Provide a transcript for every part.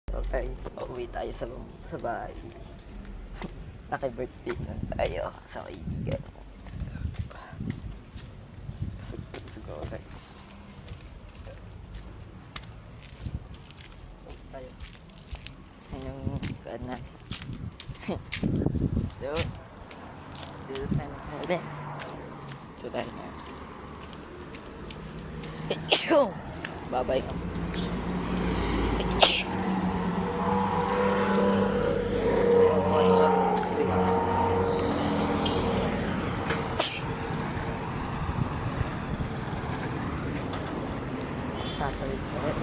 Okay, so pauwi tayo sa bahay. Naki-birthday na tayo sa kaibigan. Siguro guys. So, tayo. Ayun yung kaan na. So, dito tayo na. So, tayo na. Bye-bye ka. Tatawid ko rin.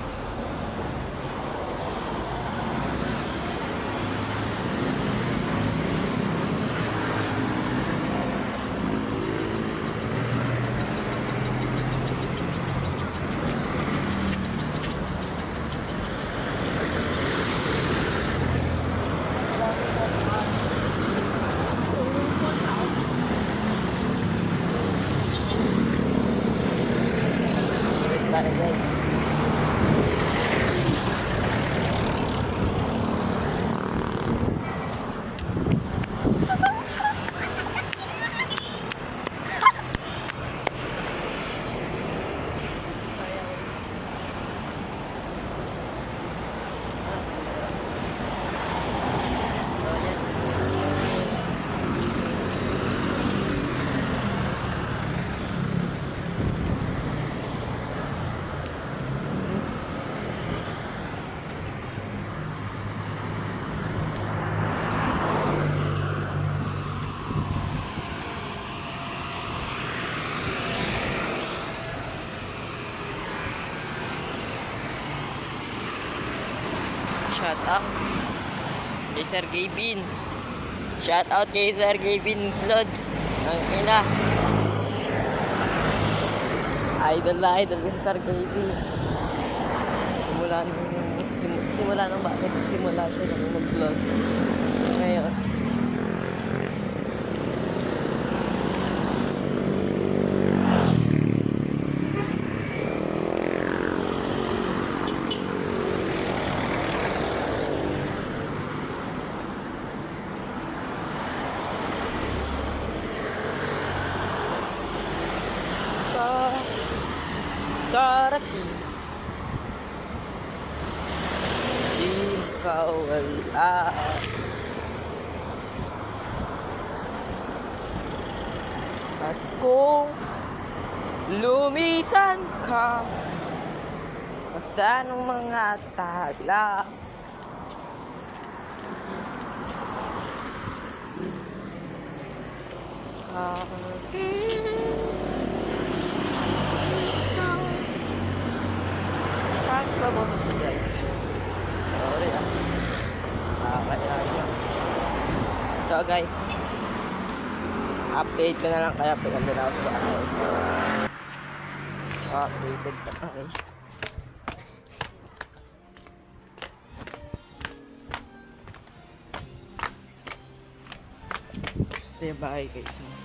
Bye guys. Shout out kay Sir Gavin. Shout out kay Sir Gavin Lods. Ang ina. Idol na idol ko si Sir Gavin. Simula nung bakit simula siya nang mag-vlog. Ngayon. Sarati di kau wala. At kung lumisan ka basta ng mga tala, guys. Sorry So guys, update ko na lang kaya paganda na ako sa updated pa guys. Ito yung bahay guys.